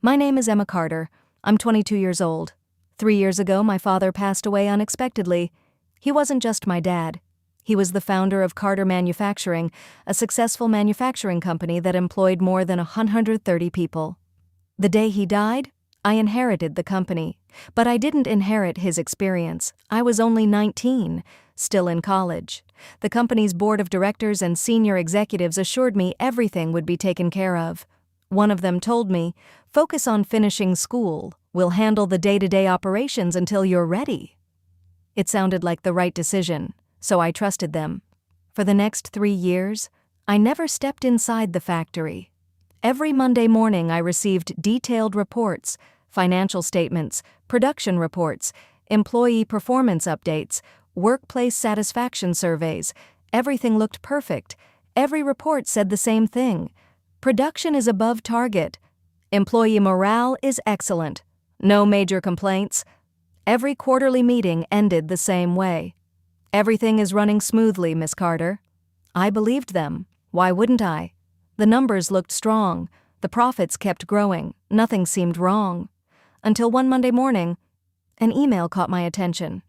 My name is Emma Carter. I'm 22 years old. 3 years ago, my father passed away unexpectedly. He wasn't just my dad. He was the founder of Carter Manufacturing, a successful manufacturing company that employed more than 130 people. The day he died, I inherited the company. But I didn't inherit his experience. I was only 19, still in college. The company's board of directors and senior executives assured me everything would be taken care of. One of them told me, "Focus on finishing school. We'll handle the day-to-day operations until you're ready." It sounded like the right decision, so I trusted them. For the next 3 years, I never stepped inside the factory. Every Monday morning I received detailed reports, financial statements, production reports, employee performance updates, workplace satisfaction surveys. Everything looked perfect. Every report said the same thing. Production is above target. Employee morale is excellent. No major complaints. Every quarterly meeting ended the same way. "Everything is running smoothly, Miss Carter." I believed them. Why wouldn't I? The numbers looked strong. The profits kept growing. Nothing seemed wrong. Until one Monday morning, an email caught my attention.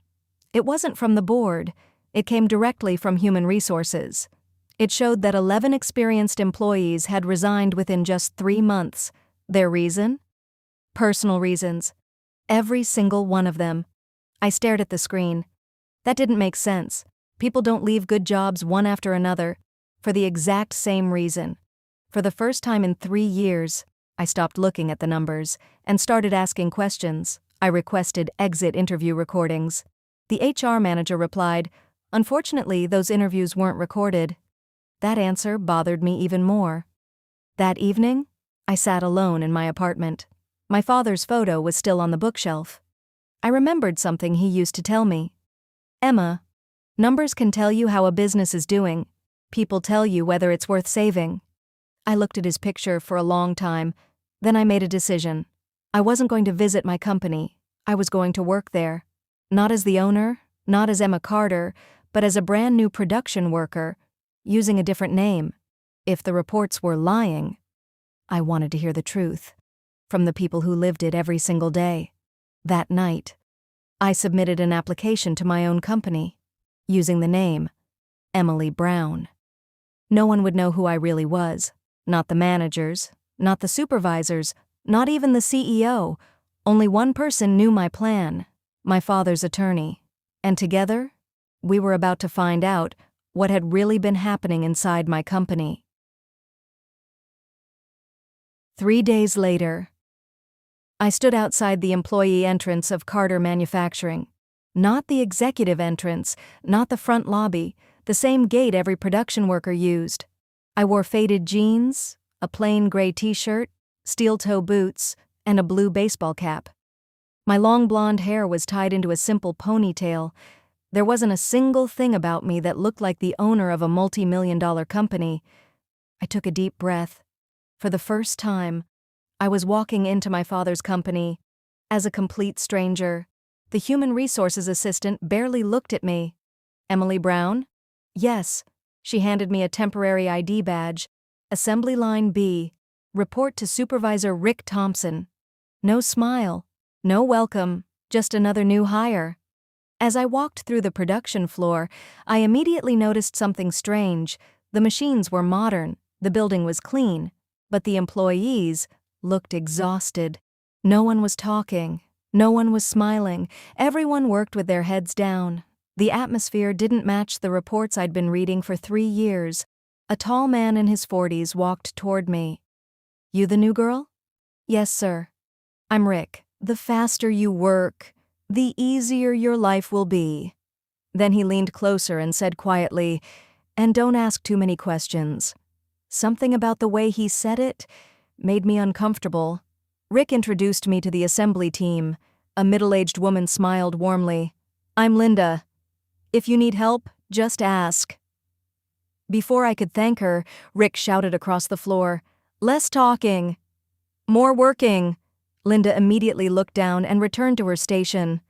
It wasn't from the board. It came directly from Human Resources. It showed that 11 experienced employees had resigned within just 3 months. Their reason? Personal reasons. Every single one of them. I stared at the screen. That didn't make sense. People don't leave good jobs one after another for the exact same reason. For the first time in 3 years, I stopped looking at the numbers and started asking questions. I requested exit interview recordings. The HR manager replied, "Unfortunately, those interviews weren't recorded." That answer bothered me even more. That evening, I sat alone in my apartment. My father's photo was still on the bookshelf. I remembered something he used to tell me. "Emma, numbers can tell you how a business is doing. People tell you whether it's worth saving." I looked at his picture for a long time. Then I made a decision. I wasn't going to visit my company. I was going to work there. Not as the owner, not as Emma Carter, but as a brand new production worker, using a different name. If the reports were lying, I wanted to hear the truth from the people who lived it every single day. That night, I submitted an application to my own company, using the name Emily Brown. No one would know who I really was. Not the managers, not the supervisors, not even the CEO. Only one person knew my plan, my father's attorney. And together, we were about to find out what had really been happening inside my company. 3 days later, I stood outside the employee entrance of Carter Manufacturing. Not the executive entrance, not the front lobby, the same gate every production worker used. I wore faded jeans, a plain gray t-shirt, steel-toe boots, and a blue baseball cap. My long blonde hair was tied into a simple ponytail. There wasn't a single thing about me that looked like the owner of a multi-million-dollar company. I took a deep breath. For the first time, I was walking into my father's company as a complete stranger. The human resources assistant barely looked at me. "Emily Brown?" "Yes." She handed me a temporary ID badge. "Assembly Line B. Report to Supervisor Rick Thompson." No smile, no welcome, just another new hire. As I walked through the production floor, I immediately noticed something strange. The machines were modern, the building was clean, but the employees looked exhausted. No one was talking. No one was smiling. Everyone worked with their heads down. The atmosphere didn't match the reports I'd been reading for 3 years. A tall man in his 40s walked toward me. "You the new girl?" "Yes, sir." "I'm Rick. The faster you work, the easier your life will be." Then he leaned closer and said quietly, "And don't ask too many questions." Something about the way he said it made me uncomfortable. Rick introduced me to the assembly team. A middle-aged woman smiled warmly. "I'm Linda. If you need help, just ask." Before I could thank her, Rick shouted across the floor, "Less talking. More working." Linda immediately looked down and returned to her station.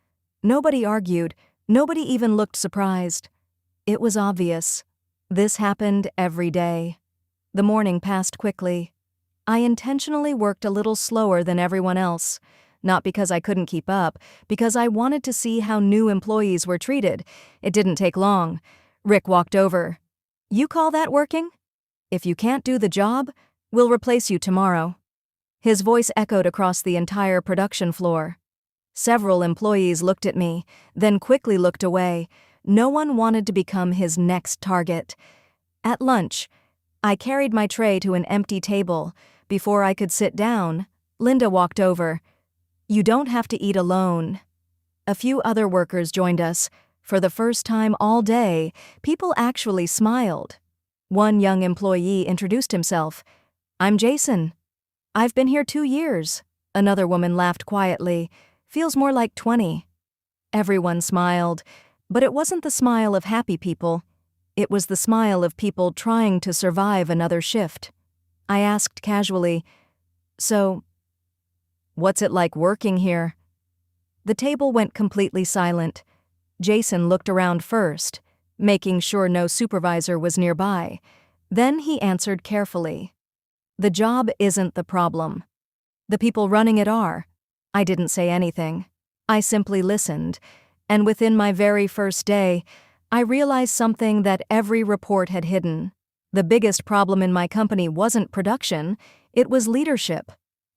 Nobody argued. Nobody even looked surprised. It was obvious. This happened every day. The morning passed quickly. I intentionally worked a little slower than everyone else. Not because I couldn't keep up, because I wanted to see how new employees were treated. It didn't take long. Rick walked over. "You call that working? If you can't do the job, we'll replace you tomorrow." His voice echoed across the entire production floor. Several employees looked at me, then quickly looked away. No one wanted to become his next target. At lunch, I carried my tray to an empty table. Before I could sit down, Linda walked over. "You don't have to eat alone." A few other workers joined us. For the first time all day, people actually smiled. One young employee introduced himself. "I'm Jason. I've been here 2 years." Another woman laughed quietly. "Feels more like 20. Everyone smiled, but it wasn't the smile of happy people. It was the smile of people trying to survive another shift. I asked casually, "So, what's it like working here?" The table went completely silent. Jason looked around first, making sure no supervisor was nearby. Then he answered carefully. "The job isn't the problem. The people running it are." I didn't say anything. I simply listened, and within my very first day, I realized something that every report had hidden. The biggest problem in my company wasn't production, it was leadership.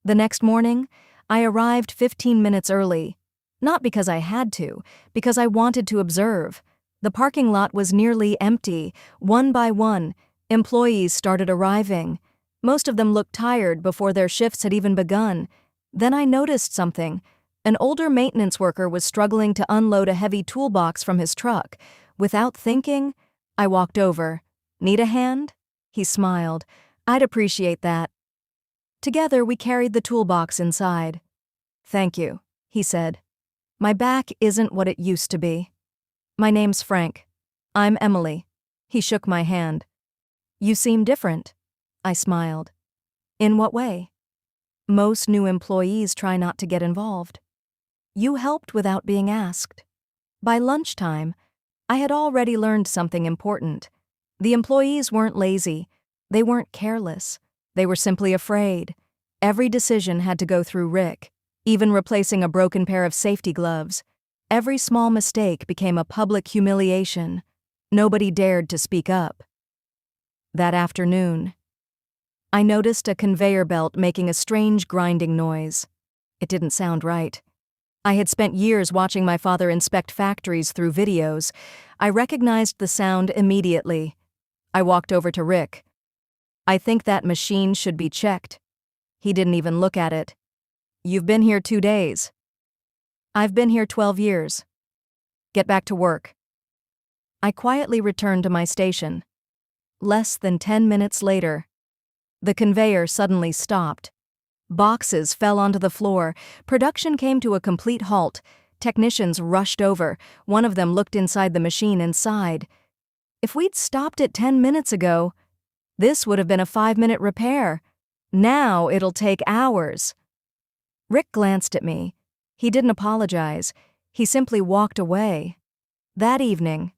The next morning, I arrived 15 minutes early. Not because I had to, because I wanted to observe. The parking lot was nearly empty. One by one, employees started arriving. Most of them looked tired before their shifts had even begun. Then I noticed something. An older maintenance worker was struggling to unload a heavy toolbox from his truck. Without thinking, I walked over. "Need a hand?" He smiled. "I'd appreciate that." Together we carried the toolbox inside. "Thank you," he said. "My back isn't what it used to be." "My name's Frank. I'm Emily." He shook my hand. "You seem different." I smiled. "In what way?" "Most new employees try not to get involved." "You helped without being asked." By lunchtime, I had already learned something important. The employees weren't lazy. They weren't careless. They were simply afraid. Every decision had to go through Rick. Even replacing a broken pair of safety gloves. Every small mistake became a public humiliation. Nobody dared to speak up. That afternoon, I noticed a conveyor belt making a strange grinding noise. It didn't sound right. I had spent years watching my father inspect factories through videos. I recognized the sound immediately. I walked over to Rick. "I think that machine should be checked." He didn't even look at it. "You've been here 2 days." "I've been here 12 years. Get back to work." I quietly returned to my station. Less than 10 minutes later, the conveyor suddenly stopped. Boxes fell onto the floor. Production came to a complete halt. Technicians rushed over. One of them looked inside the machine and sighed. If we'd stopped it 10 minutes ago, this would have been a 5-minute repair. Now it'll take hours. Rick glanced at me. He didn't apologize. He simply walked away. That evening,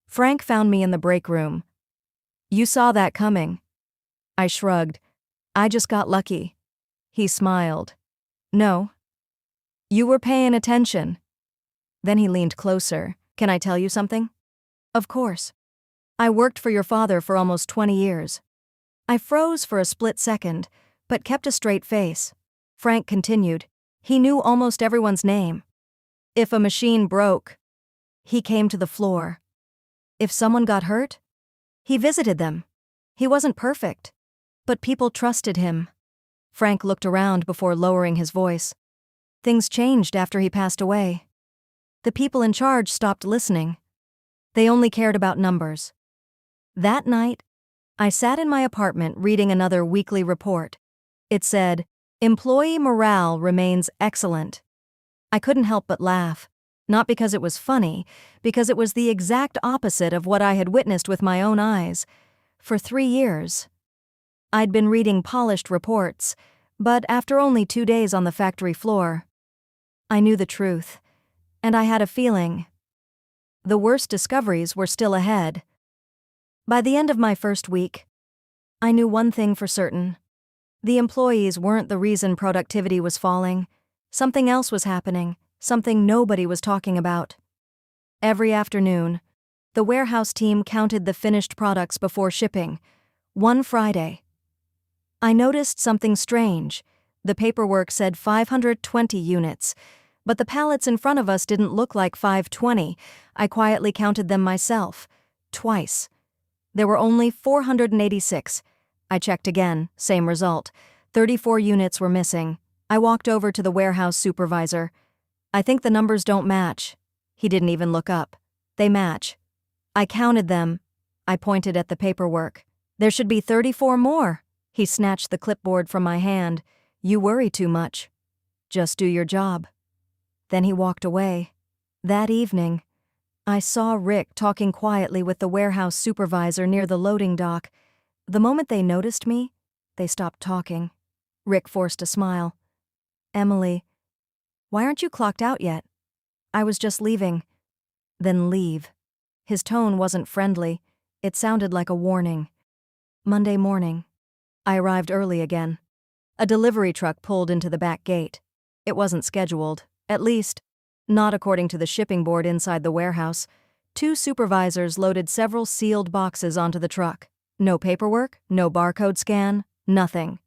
Frank found me in the break room. "You saw that coming." I shrugged. "I just got lucky." He smiled. "No. You were paying attention." Then he leaned closer. "Can I tell you something?" "Of course." "I worked for your father for almost 20 years. I froze for a split second, but kept a straight face. Frank continued. He knew almost everyone's name. If a machine broke, he came to the floor. If someone got hurt, he visited them. He wasn't perfect, but people trusted him." Frank looked around before lowering his voice. "Things changed after he passed away. The people in charge stopped listening. They only cared about numbers." That night, I sat in my apartment reading another weekly report. It said, "Employee morale remains excellent." I couldn't help but laugh, not because it was funny, because it was the exact opposite of what I had witnessed with my own eyes. For 3 years, I'd been reading polished reports, but after only 2 days on the factory floor, I knew the truth, and I had a feeling. The worst discoveries were still ahead. By the end of my first week, I knew one thing for certain. The employees weren't the reason productivity was falling. Something else was happening, something nobody was talking about. Every afternoon, the warehouse team counted the finished products before shipping. One Friday, I noticed something strange. The paperwork said 520 units, but the pallets in front of us didn't look like 520. I quietly counted them myself, twice. There were only 486. I checked again, same result. 34 units were missing. I walked over to the warehouse supervisor. I think the numbers don't match. He didn't even look up. They match. I counted them. I pointed at the paperwork. There should be 34 more. He snatched the clipboard from my hand. You worry too much. Just do your job. Then he walked away. That evening, I saw Rick talking quietly with the warehouse supervisor near the loading dock. The moment they noticed me, they stopped talking. Rick forced a smile. Emily, why aren't you clocked out yet? I was just leaving. Then leave. His tone wasn't friendly. It sounded like a warning. Monday morning, I arrived early again. A delivery truck pulled into the back gate. It wasn't scheduled, at least, not according to the shipping board inside the warehouse. 2 supervisors loaded several sealed boxes onto the truck. No paperwork, no barcode scan, nothing.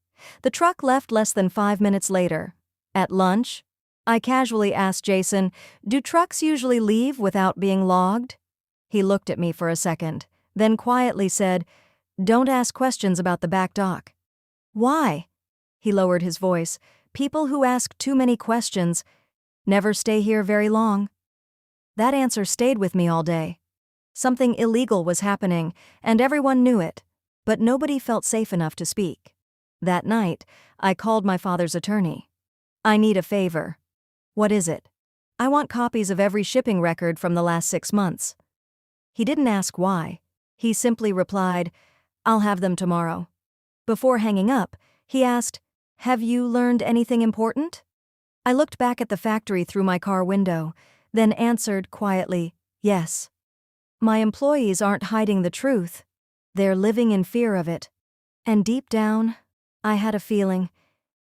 The truck left less than 5 minutes later. At lunch, I casually asked Jason, do trucks usually leave without being logged? He looked at me for a second, then quietly said, don't ask questions about the back dock. Why? He lowered his voice. People who ask too many questions never stay here very long. That answer stayed with me all day. Something illegal was happening, and everyone knew it, but nobody felt safe enough to speak. That night, I called my father's attorney. I need a favor. What is it? I want copies of every shipping record from the last 6 months. He didn't ask why. He simply replied, I'll have them tomorrow. Before hanging up, he asked, have you learned anything important? I looked back at the factory through my car window, then answered quietly, yes. My employees aren't hiding the truth. They're living in fear of it. And deep down, I had a feeling.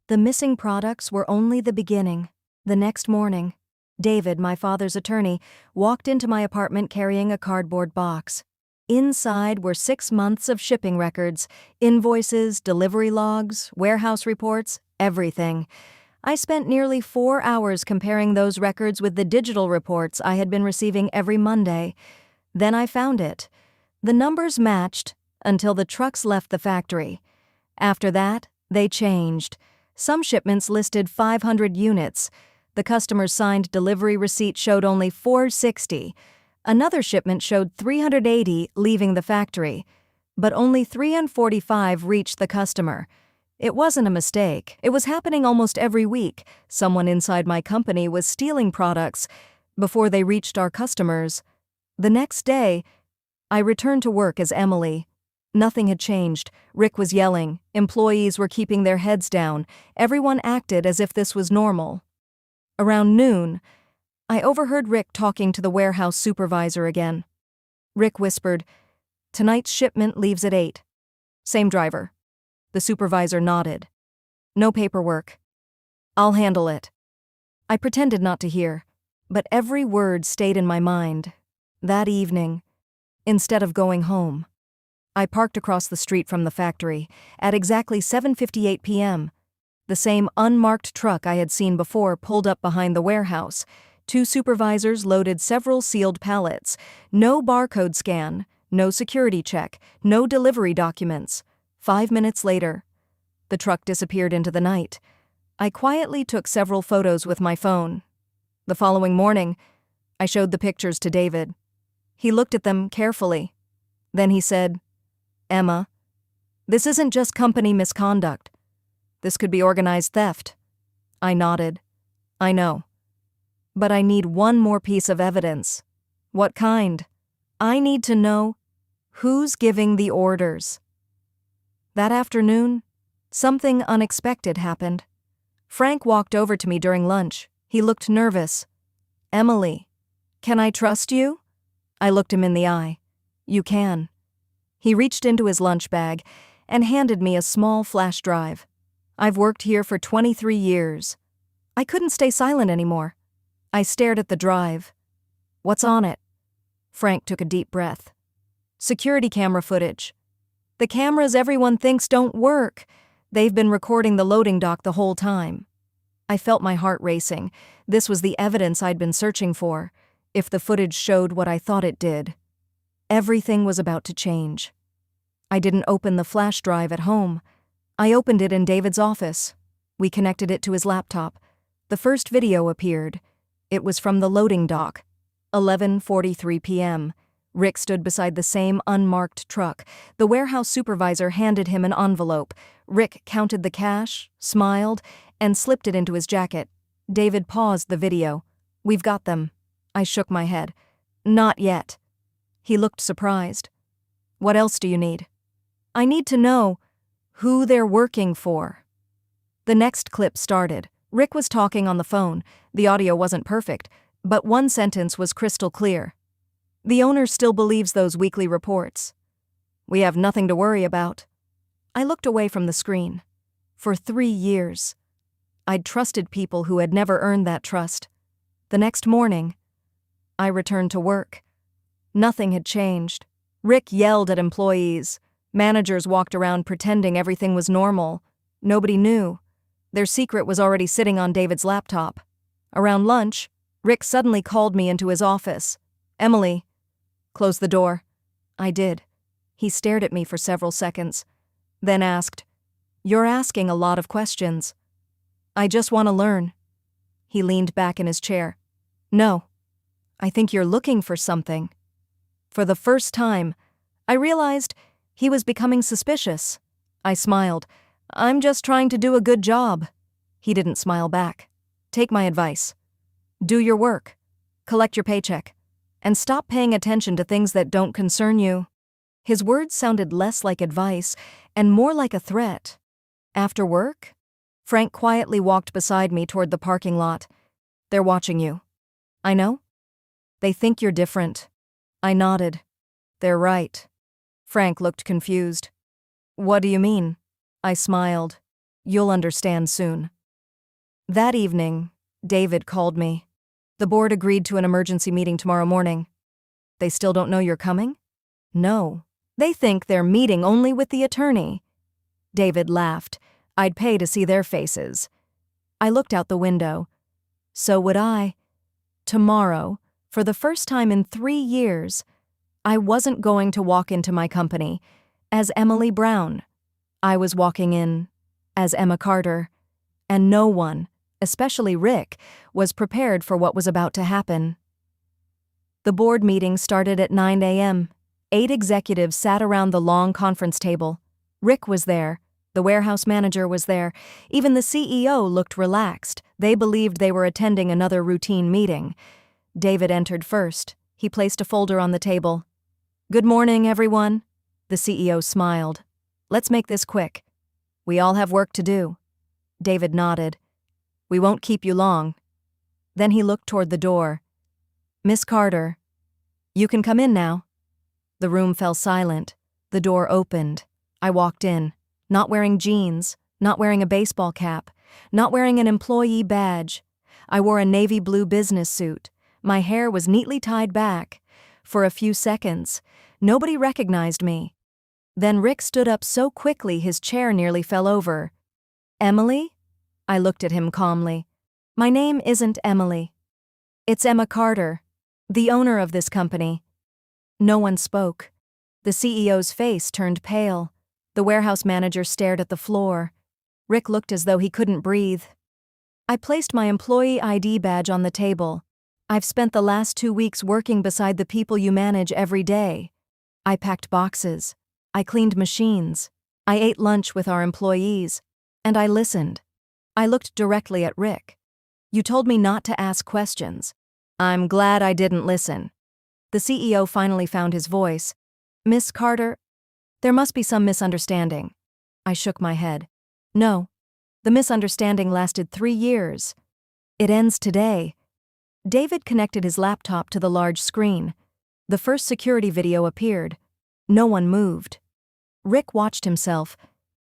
The missing products were only the beginning. The next morning, David, my father's attorney, walked into my apartment carrying a cardboard box. Inside were 6 months of shipping records, invoices, delivery logs, warehouse reports, everything. I spent nearly 4 hours comparing those records with the digital reports I had been receiving every Monday. Then I found it. The numbers matched until the trucks left the factory. After that, they changed. Some shipments listed 500 units. The customer's signed delivery receipt showed only 460. Another shipment showed 380 leaving the factory, but only 345 reached the customer. It wasn't a mistake. It was happening almost every week. Someone inside my company was stealing products before they reached our customers. The next day, I returned to work as Emily. Nothing had changed. Rick was yelling. Employees were keeping their heads down. Everyone acted as if this was normal. Around noon, I overheard Rick talking to the warehouse supervisor again. Rick whispered, tonight's shipment leaves at 8. Same driver. The supervisor nodded. No paperwork. I'll handle it. I pretended not to hear, but every word stayed in my mind. That evening, instead of going home, I parked across the street from the factory at exactly 7:58 p.m. The same unmarked truck I had seen before pulled up behind the warehouse. 2 supervisors loaded several sealed pallets. No barcode scan, no security check, no delivery documents. 5 minutes later, the truck disappeared into the night. I quietly took several photos with my phone. The following morning, I showed the pictures to David. He looked at them carefully. Then he said, Emma, this isn't just company misconduct. This could be organized theft. I nodded. I know. But I need one more piece of evidence. What kind? I need to know who's giving the orders. That afternoon, something unexpected happened. Frank walked over to me during lunch. He looked nervous. Emily, can I trust you? I looked him in the eye. You can. He reached into his lunch bag and handed me a small flash drive. I've worked here for 23 years. I couldn't stay silent anymore. I stared at the drive. What's on it? Frank took a deep breath. Security camera footage. The cameras everyone thinks don't work. They've been recording the loading dock the whole time. I felt my heart racing. This was the evidence I'd been searching for, if the footage showed what I thought it did. Everything was about to change. I didn't open the flash drive at home. I opened it in David's office. We connected it to his laptop. The first video appeared. It was from the loading dock. 11:43 p.m. Rick stood beside the same unmarked truck. The warehouse supervisor handed him an envelope. Rick counted the cash, smiled, and slipped it into his jacket. David paused the video. "We've got them." I shook my head. "Not yet." He looked surprised. "What else do you need?" "I need to know who they're working for." The next clip started. Rick was talking on the phone. The audio wasn't perfect, but one sentence was crystal clear. "The owner still believes those weekly reports. We have nothing to worry about." I looked away from the screen. For 3 years, I'd trusted people who had never earned that trust. The next morning, I returned to work. Nothing had changed. Rick yelled at employees. Managers walked around pretending everything was normal. Nobody knew. Their secret was already sitting on David's laptop. Around lunch, Rick suddenly called me into his office. "Emily, close the door." I did. He stared at me for several seconds, then asked, "You're asking a lot of questions." "I just want to learn." He leaned back in his chair. "No, I think you're looking for something." For the first time, I realized he was becoming suspicious. I smiled. "I'm just trying to do a good job." He didn't smile back. "Take my advice. Do your work. Collect your paycheck. And stop paying attention to things that don't concern you." His words sounded less like advice and more like a threat. After work, Frank quietly walked beside me toward the parking lot. "They're watching you." "I know. They think you're different." I nodded. "They're right." Frank looked confused. "What do you mean?" I smiled. "You'll understand soon." That evening, David called me. "The board agreed to an emergency meeting tomorrow morning." "They still don't know you're coming?" "No. They think they're meeting only with the attorney." David laughed. "I'd pay to see their faces." I looked out the window. So would I. Tomorrow, for the first time in 3 years, I wasn't going to walk into my company as Emily Brown. I was walking in as Emma Carter, and no one, especially Rick, was prepared for what was about to happen. The board meeting started at 9 a.m. 8 executives sat around the long conference table. Rick was there. The warehouse manager was there. Even the CEO looked relaxed. They believed they were attending another routine meeting. David entered first. He placed a folder on the table. "Good morning, everyone." The CEO smiled. "Let's make this quick. We all have work to do." David nodded. "We won't keep you long." Then he looked toward the door. "Miss Carter, you can come in now." The room fell silent. The door opened. I walked in, not wearing jeans, not wearing a baseball cap, not wearing an employee badge. I wore a navy blue business suit. My hair was neatly tied back. For a few seconds, nobody recognized me. Then Rick stood up so quickly his chair nearly fell over. "Emily?" I looked at him calmly. "My name isn't Emily. It's Emma Carter, the owner of this company." No one spoke. The CEO's face turned pale. The warehouse manager stared at the floor. Rick looked as though he couldn't breathe. I placed my employee ID badge on the table. "I've spent the last 2 weeks working beside the people you manage every day. I packed boxes. I cleaned machines. I ate lunch with our employees. And I listened." I looked directly at Rick. "You told me not to ask questions." "I'm glad I didn't listen." The CEO finally found his voice. "Miss Carter, there must be some misunderstanding." I shook my head. "No. The misunderstanding lasted 3 years. It ends today." David connected his laptop to the large screen. The first security video appeared. No one moved. Rick watched himself.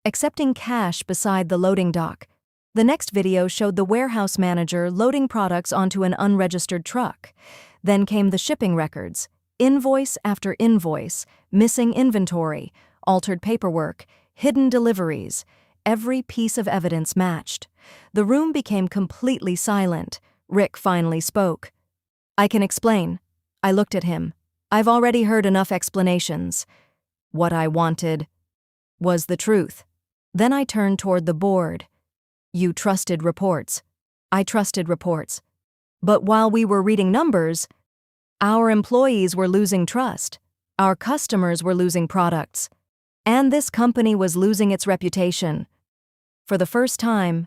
accepting cash beside the loading dock. The next video showed the warehouse manager loading products onto an unregistered truck. Then came the shipping records, invoice after invoice, missing inventory, altered paperwork, hidden deliveries. Every piece of evidence matched. The room became completely silent. Rick finally spoke. "I can explain." I looked at him. "I've already heard enough explanations." What I wanted was the truth. Then I turned toward the board. "You trusted reports." I trusted reports. But while we were reading numbers, our employees were losing trust. Our customers were losing products. And this company was losing its reputation. For the first time,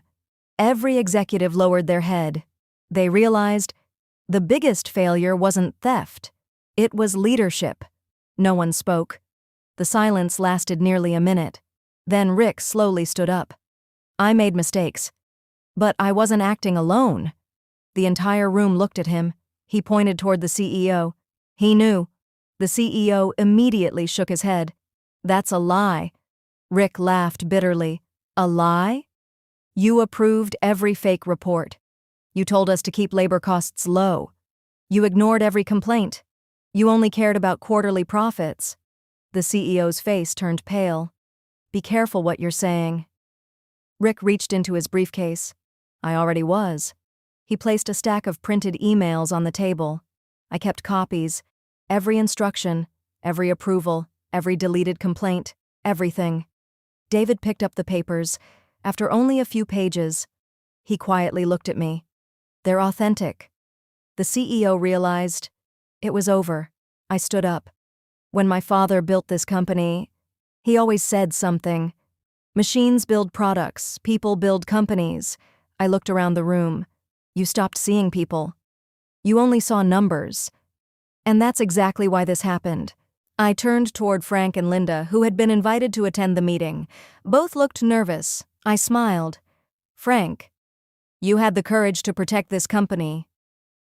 every executive lowered their head. They realized the biggest failure wasn't theft. It was leadership. No one spoke. The silence lasted nearly a minute. Then Rick slowly stood up. "I made mistakes. But I wasn't acting alone." The entire room looked at him. He pointed toward the CEO. He knew. The CEO immediately shook his head. "That's a lie." Rick laughed bitterly. "A lie? You approved every fake report. You told us to keep labor costs low. You ignored every complaint. You only cared about quarterly profits." The CEO's face turned pale. "Be careful what you're saying." Rick reached into his briefcase. I already was. He placed a stack of printed emails on the table. I kept copies. Every instruction, every approval, every deleted complaint, everything. David picked up the papers. After only a few pages, he quietly looked at me. "They're authentic." The CEO realized it was over. I stood up. "When my father built this company, he always said something. Machines build products, people build companies." I looked around the room. "You stopped seeing people. You only saw numbers. And that's exactly why this happened." I turned toward Frank and Linda, who had been invited to attend the meeting. Both looked nervous. I smiled. "Frank, you had the courage to protect this company,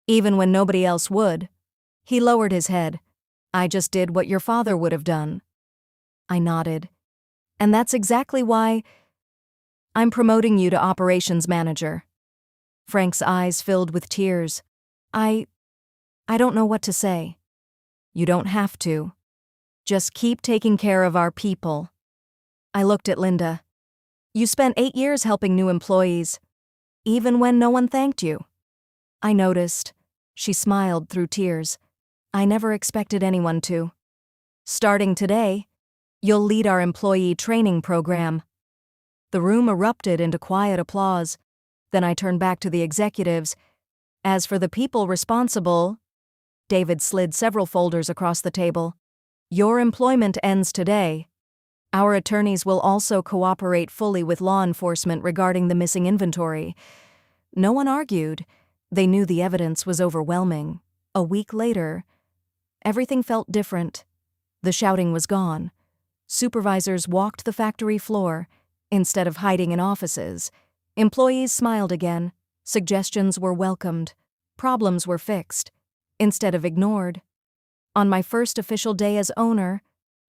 even when nobody else would." He lowered his head. "I just did what your father would have done." I nodded. "And that's exactly why I'm promoting you to operations manager." Frank's eyes filled with tears. I don't know what to say." "You don't have to. Just keep taking care of our people." I looked at Linda. "You spent 8 years helping new employees, even when no one thanked you." I noticed. She smiled through tears. "I never expected anyone to. Starting today, you'll lead our employee training program." The room erupted into quiet applause. Then I turned back to the executives. "As for the people responsible," David slid several folders across the table, "your employment ends today. Our attorneys will also cooperate fully with law enforcement regarding the missing inventory." No one argued. They knew the evidence was overwhelming. A week later, everything felt different. The shouting was gone. Supervisors walked the factory floor instead of hiding in offices. Employees smiled again. Suggestions were welcomed. Problems were fixed instead of ignored. On my first official day as owner,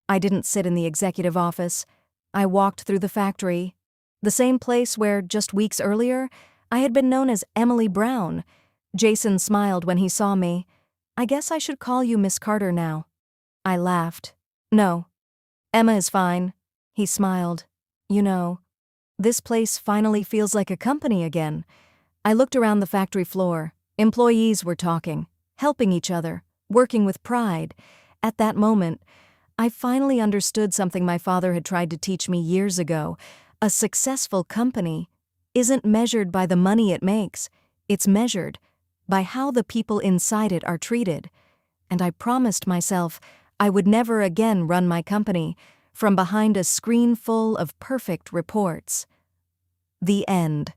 I didn't sit in the executive office. I walked through the factory, the same place where, just weeks earlier, I had been known as Emily Brown. Jason smiled when he saw me. "I guess I should call you Miss Carter now." I laughed. "No, Emma is fine." He smiled. "You know, this place finally feels like a company again." I looked around the factory floor. Employees were talking, helping each other, working with pride. At that moment, I finally understood something my father had tried to teach me years ago. A successful company isn't measured by the money it makes. It's measured by how the people inside it are treated. And I promised myself I would never again run my company from behind a screen full of perfect reports. The end.